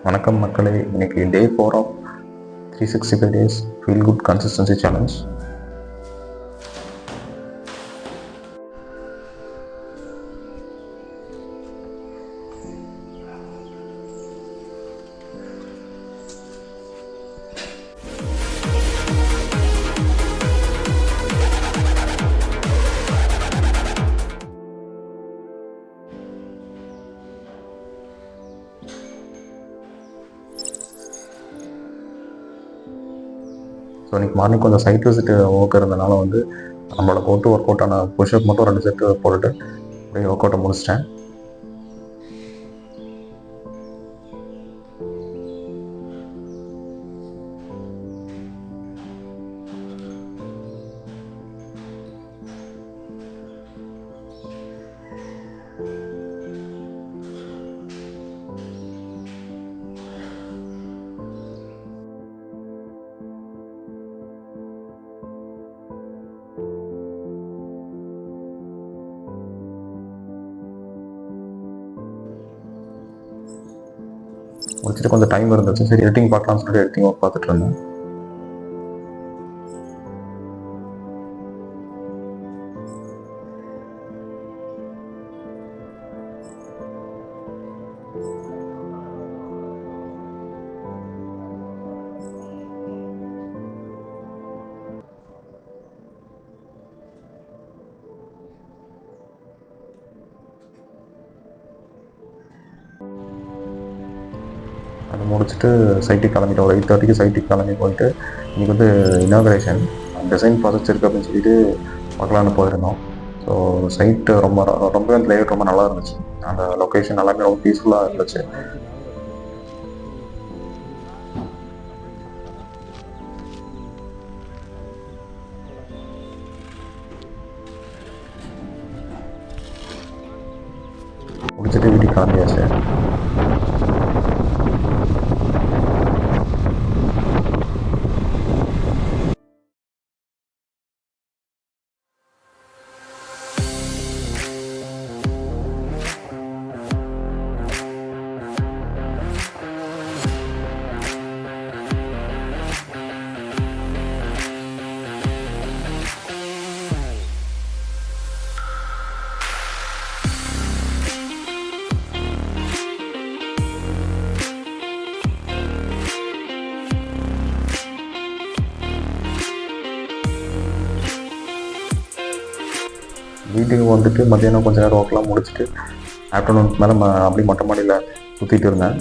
வணக்கம் மக்களே, இன்னைக்கு day 4 of 365 days feel good consistency challenge. So இன்றைக்கி மார்னிங் கொஞ்சம் சைட் விசிட்டு ஒர்க் இருந்தனால நம்மளோட போட்டு ஒர்க் அவுட் ஆன புஷ்அப் மட்டும் 2 செட்டு போட்டுட்டு அப்படியே ஒர்க் அவுட்டை முடிச்சிட்டேன். முடிச்சுட்டு கொஞ்சம் டைம் இருந்துச்சு, சரி எடிட்டிங் பார்க்கலாம்னு சொல்லிட்டு எடிட்டிங் ஒர்க் பார்த்துட்டு இருந்தேன். அதை முடிச்சுட்டு சைட்டுக்கு கிளம்பிட்டோம். ஒரு 8:30க்கு சைட்டுக்கு கிளம்பி போயிட்டு இன்றைக்கி இனாகரேஷன் டிசைன் ப்ராசஸ் இருக்குது அப்படின்னு சொல்லிட்டு பார்க்கலான்னு போயிருந்தோம். ஸோ சைட்டு ரொம்ப அந்த லேஅவுட் ரொம்ப நல்லா இருந்துச்சு. அந்த லொக்கேஷன் எல்லாமே ரொம்ப பீஸ்ஃபுல்லாக இருந்துச்சு. முடிச்சுட்டு வீட்டுக்கு கிளம்பியாச்சு. வீட்டுக்கு மத்தியானம் கொஞ்சம் நேரம் ஒர்க்லாம் முடிச்சுட்டு ஆஃப்டர்நூன் மேலே அப்படியே மொட்டை மாடியில் சுற்றிட்டு இருந்தேன்.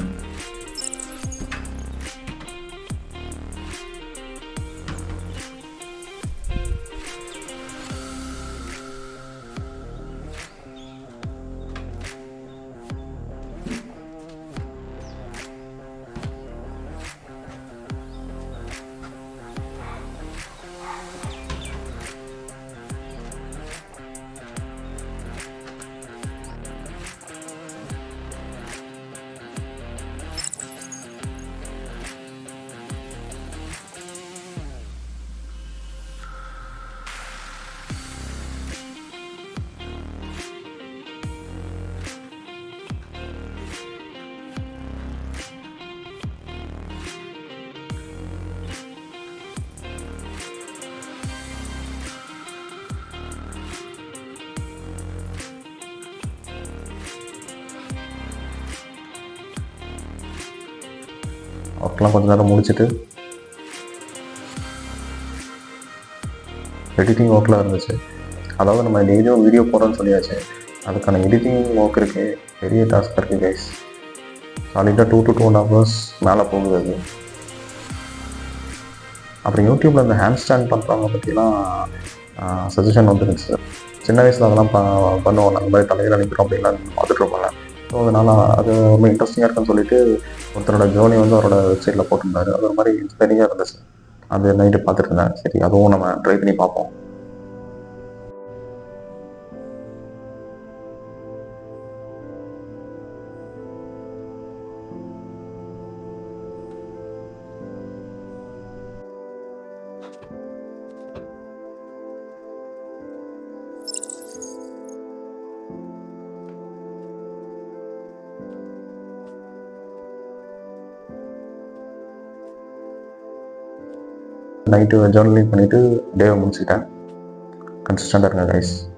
ஒர்க்லாம் கொஞ்சம் நேரம் முடிச்சுட்டு எடிட்டிங் ஒர்க்கில் இருந்துச்சு. அதாவது நம்ம டெய்லியும் வீடியோ போடுறோன்னு சொல்லியாச்சு, அதுக்கான எடிட்டிங் ஒர்க் இருக்குது. பெரிய டாஸ்க் இருக்குது கைஸ். சாலிடாக 2 to 2.5 hours மேலே போகுது அது. அப்புறம் யூடியூப்பில் இந்த ஹேண்ட் ஸ்டாண்ட் பண்ணுறவங்க பற்றிலாம் சஜஷன் வந்துருந்துச்சு. சின்ன வயசில் அதெல்லாம் பண்ணுவோம், அந்த மாதிரி தலையில் அனுப்பிடுறோம் அப்படின்லாம் பார்த்துட்டு இருப்பாங்க. ஸோ அதனால் அது ரொம்ப இன்ட்ரெஸ்டிங்காக இருக்குன்னு சொல்லிட்டு ஒருத்தரோட ஜேர்னி அவரோட வெப்சைட்டில் போட்டிருந்தாரு. அது ஒரு மாதிரி இன்ஸ்பைரிங்காக இருந்துச்சு. அது நைட்டு பார்த்துட்டு இருந்தேன். சரி அதுவும் நம்ம ட்ரை பண்ணி பார்ப்போம். நைட்டு ஜேர்னலிங் பண்ணிவிட்டு டேவை முடிச்சுக்கிட்டேன். கன்சிஸ்டண்டாக இருங்க கைஸ்.